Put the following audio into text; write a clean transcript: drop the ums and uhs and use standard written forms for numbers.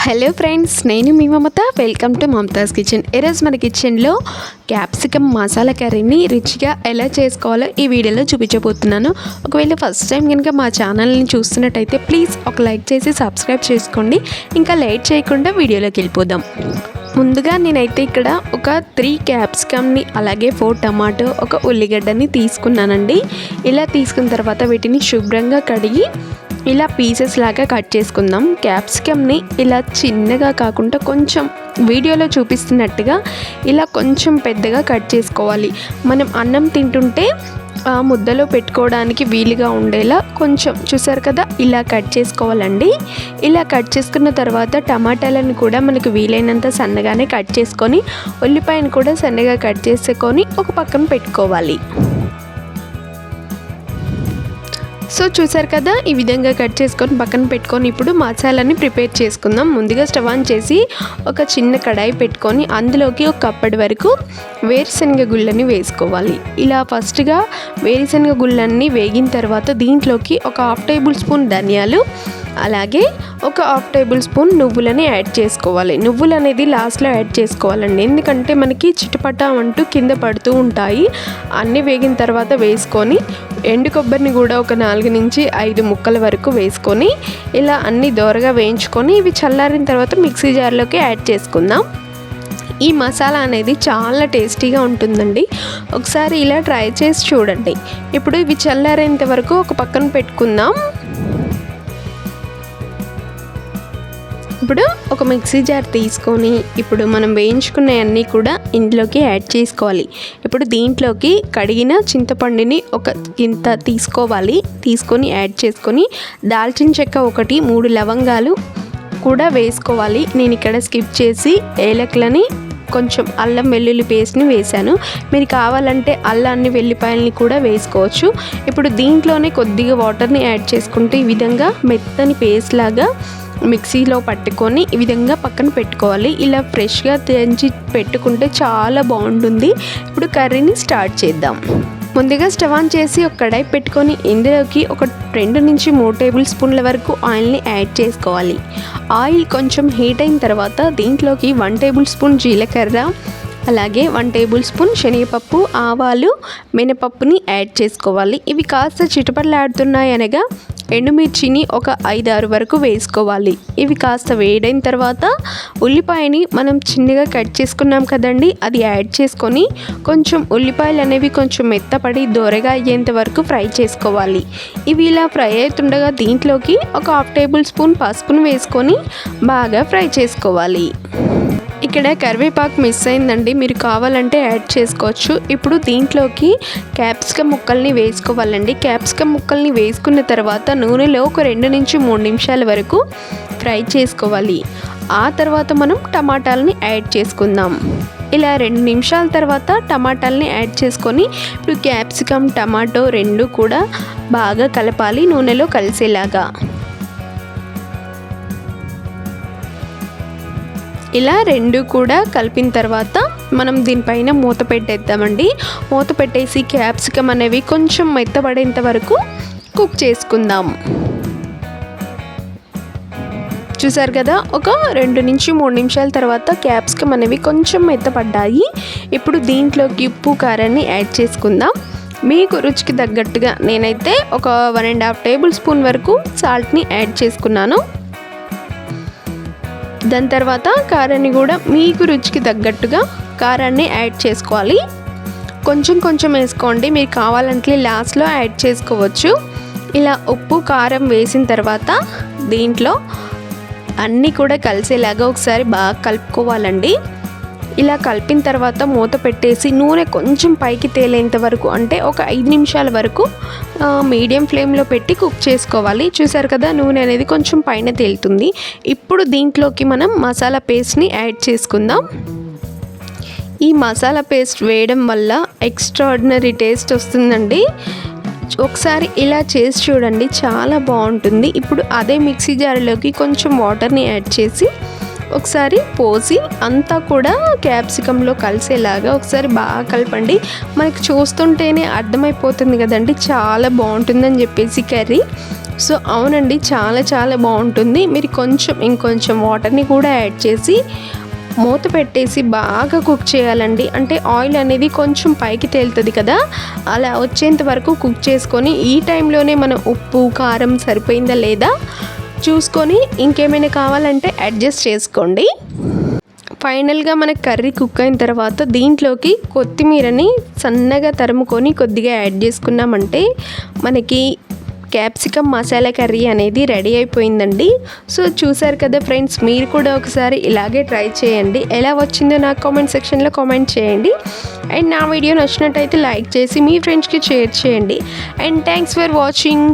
Hello friends, నేను మీ Mamatha. Welcome to Mamatha's kitchen. ఈరోజు మన కిచెన్లో క్యాప్సికమ్ మసాలా కర్రీని రుచిగా ఎలా చేసుకోవాలో ఈ వీడియోలో చూపించబోతున్నాను. ఒకవేళ ఫస్ట్ టైం కనుక మా ఛానల్ని చూస్తున్నట్టయితే ప్లీజ్ ఒక లైక్ చేసి సబ్స్క్రైబ్ చేసుకోండి. ఇంకా లేట్ చేయకుండా వీడియోలోకి వెళ్ళిపోదాం. ముందుగా నేనైతే ఇక్కడ ఒక 3 క్యాప్సికమ్ని, అలాగే 4 టమాటో, ఒక ఉల్లిగడ్డని తీసుకున్నానండి. ఇలా తీసుకున్న తర్వాత వీటిని శుభ్రంగా కడిగి ఇలా పీసెస్ లాగా కట్ చేసుకుందాం. క్యాప్సికమ్ని ఇలా చిన్నగా కాకుండా కొంచెం వీడియోలో చూపిస్తున్నట్టుగా ఇలా కొంచెం పెద్దగా కట్ చేసుకోవాలి. మనం అన్నం తింటుంటే ముద్దలో పెట్టుకోవడానికి వీలుగా ఉండేలా కొంచెం, చూసారు కదా, ఇలా కట్ చేసుకోవాలండి. ఇలా కట్ చేసుకున్న తర్వాత టమాటాలను కూడా మనకు వీలైనంత సన్నగానే కట్ చేసుకొని, ఉల్లిపాయను కూడా సన్నగా కట్ చేసుకొని ఒక పక్కన పెట్టుకోవాలి. సో చూసారు కదా, ఈ విధంగా కట్ చేసుకొని పక్కన పెట్టుకొని ఇప్పుడు మసాలాని ప్రిపేర్ చేసుకుందాం. ముందుగా స్టవ్ ఆన్ చేసి ఒక చిన్న కడాయి పెట్టుకొని అందులోకి ఒక కప్పటి వరకు వేరుశనగ గుళ్ళని వేసుకోవాలి. ఇలా ఫస్ట్గా వేరుశనగ గుళ్ళన్ని వేగిన తర్వాత దీంట్లోకి ఒక 1/2 టేబుల్ స్పూన్ ధనియాలు, అలాగే ఒక 1/2 టేబుల్ స్పూన్ నువ్వులని యాడ్ చేసుకోవాలి. నువ్వులు అనేది లాస్ట్లో యాడ్ చేసుకోవాలండి, ఎందుకంటే మనకి చిటపట అంటూ కింద పడుతూ ఉంటాయి. అన్నీ వేగిన తర్వాత వేసుకొని ఎండు కొబ్బరిని కూడా ఒక 4 నుంచి 5 ముక్కల వరకు వేసుకొని ఇలా అన్నీ దోరగా వేయించుకొని ఇవి చల్లారిన తర్వాత మిక్సీ జార్లోకి యాడ్ చేసుకుందాం. ఈ మసాలా అనేది చాలా టేస్టీగా ఉంటుందండి. ఒకసారి ఇలా ట్రై చేసి చూడండి. ఇప్పుడు ఇవి చల్లారేంత వరకు ఒక పక్కన పెట్టుకుందాం. ఇప్పుడు ఒక మిక్సీ జార్ తీసుకొని ఇప్పుడు మనం వేయించుకున్నవన్నీ కూడా ఇందులోకి యాడ్ చేసుకోవాలి. ఇప్పుడు దీంట్లోకి కడిగిన చింతపండుని ఒక గింత తీసుకోవాలి. తీసుకొని యాడ్ చేసుకొని దాల్చిన చెక్క 1, 3 లవంగాలు కూడా వేసుకోవాలి. నేను ఇక్కడ స్కిప్ చేసి ఏలకులని, కొంచెం అల్లం వెల్లుల్లి పేస్ట్ని వేశాను. మీరు కావాలంటే అల్లాన్ని, వెల్లిపాయలని కూడా వేసుకోవచ్చు. ఇప్పుడు దీంట్లోనే కొద్దిగా వాటర్ని యాడ్ చేసుకుంటే ఈ విధంగా మెత్తని పేస్ట్ లాగా మిక్సీలో పట్టుకొని ఈ విధంగా పక్కన పెట్టుకోవాలి. ఇలా ఫ్రెష్గా తెంచి పెట్టుకుంటే చాలా బాగుంటుంది. ఇప్పుడు కర్రీని స్టార్ట్ చేద్దాం. ముందుగా స్టవ్ ఆన్ చేసి ఒక కడాయి పెట్టుకొని ఇందులోకి ఒక 2 నుంచి 3 టేబుల్ స్పూన్ల వరకు ఆయిల్ని యాడ్ చేసుకోవాలి. ఆయిల్ కొంచెం హీట్ అయిన తర్వాత దీంట్లోకి 1 టేబుల్ స్పూన్ జీలకర్ర, అలాగే 1 టేబుల్ స్పూన్ శనగపప్పు, ఆవాలు, మినపప్పుని యాడ్ చేసుకోవాలి. ఇవి కాస్త చిటపటలాడుతున్నాయి అనగా ఎండుమిర్చిని ఒక 5-6 వరకు వేసుకోవాలి. ఇవి కాస్త వేడైన తర్వాత ఉల్లిపాయని మనం చిన్నగా కట్ చేసుకున్నాం కదండి, అది యాడ్ చేసుకొని కొంచెం ఉల్లిపాయలు అనేవి కొంచెం మెత్తపడి దోరగా అయ్యేంత వరకు ఫ్రై చేసుకోవాలి. ఇవి ఇలా ఫ్రై అవుతుండగా దీంట్లోకి ఒక 1/2 టేబుల్ స్పూన్ పసుపును వేసుకొని బాగా ఫ్రై చేసుకోవాలి. ఇక్కడ కరివేపాకు మిస్ అయిందండి, మీరు కావాలంటే యాడ్ చేసుకోవచ్చు. ఇప్పుడు దీంట్లోకి క్యాప్సికమ్ ముక్కల్ని వేసుకోవాలండి. క్యాప్సికమ్ ముక్కల్ని వేసుకున్న తర్వాత నూనెలో ఒక 2 నుంచి 3 నిమిషాల వరకు ఫ్రై చేసుకోవాలి. ఆ తర్వాత మనం టమాటాలని యాడ్ చేసుకుందాం. ఇలా 2 నిమిషాల తర్వాత టమాటాలని యాడ్ చేసుకొని ఇప్పుడు క్యాప్సికమ్, టమాటో 2 కూడా బాగా కలపాలి నూనెలో కలిసేలాగా. ఇలా 2 కూడా కలిపిన తర్వాత మనం దీనిపైన మూత పెట్టేద్దామండి. మూత పెట్టేసి క్యాప్సికమ్ అనేవి కొంచెం మెత్తబడేంత వరకు కుక్ చేసుకుందాం. చూసారు కదా, ఒక 2 నుంచి 3 నిమిషాల తర్వాత క్యాప్సికమ్ అనేవి కొంచెం మెత్తపడ్డాయి. ఇప్పుడు దీంట్లోకి ఉప్పు, కారాన్ని యాడ్ చేసుకుందాం. మీకు రుచికి తగ్గట్టుగా నేనైతే ఒక 1.5 టేబుల్ స్పూన్ వరకు సాల్ట్ని యాడ్ చేసుకున్నాను. దాని తర్వాత కారాన్ని కూడా మీకు రుచికి తగ్గట్టుగా కారాన్ని యాడ్ చేసుకోవాలి. కొంచెం కొంచెం వేసుకోండి, మీరు కావాలంటే లాస్ట్లో యాడ్ చేసుకోవచ్చు. ఇలా ఉప్పు, కారం వేసిన తర్వాత దీంట్లో అన్నీ కూడా కలిసేలాగా ఒకసారి బాగా కలుపుకోవాలండి. ఇలా కలిపిన తర్వాత మూత పెట్టేసి నూనె కొంచెం పైకి తేలేంత వరకు, అంటే ఒక 5 నిమిషాల వరకు మీడియం ఫ్లేమ్లో పెట్టి కుక్ చేసుకోవాలి. చూసారు కదా, నూనె అనేది కొంచెం పైన తేలుతుంది. ఇప్పుడు దీంట్లోకి మనం మసాలా పేస్ట్ని యాడ్ చేసుకుందాం. ఈ మసాలా పేస్ట్ వేయడం వల్ల ఎక్స్ట్రాడినరీ టేస్ట్ వస్తుందండి. ఒకసారి ఇలా చేసి చూడండి, చాలా బాగుంటుంది. ఇప్పుడు అదే మిక్సీ జార్లోకి కొంచెం వాటర్ని యాడ్ చేసి ఒకసారి పోసి అంతా కూడా క్యాప్సికంలో కలిసేలాగా ఒకసారి బాగా కలపండి. మనకి చూస్తుంటేనే అర్థమైపోతుంది కదండి, చాలా బాగుంటుందని చెప్పేసి కర్రీ. సో అవునండి, చాలా చాలా బాగుంటుంది. మీరు ఇంకొంచెం వాటర్ని కూడా యాడ్ చేసి మూత పెట్టేసి బాగా కుక్ చేయాలండి. అంటే ఆయిల్ అనేది కొంచెం పైకి తేలుతుంది కదా, అలా వచ్చేంత వరకు కుక్ చేసుకొని ఈ టైంలోనే మనం ఉప్పు కారం సరిపోయిందా లేదా చూసుకొని ఇంకేమైనా కావాలంటే అడ్జస్ట్ చేసుకోండి. ఫైనల్గా మనకు కర్రీ కుక్ అయిన తర్వాత దీంట్లోకి కొత్తిమీరని సన్నగా తరుముకొని కొద్దిగా యాడ్ చేసుకున్నామంటే మనకి క్యాప్సికమ్ మసాలా కర్రీ అనేది రెడీ అయిపోయిందండి. సో చూసారు కదా ఫ్రెండ్స్, మీరు కూడా ఒకసారి ఇలాగే ట్రై చేయండి. ఎలా వచ్చిందో నాకు కామెంట్ సెక్షన్లో కామెంట్ చేయండి. అండ్ నా వీడియో నచ్చినట్టయితే లైక్ చేసి మీ ఫ్రెండ్స్కి షేర్ చేయండి. And thanks for watching.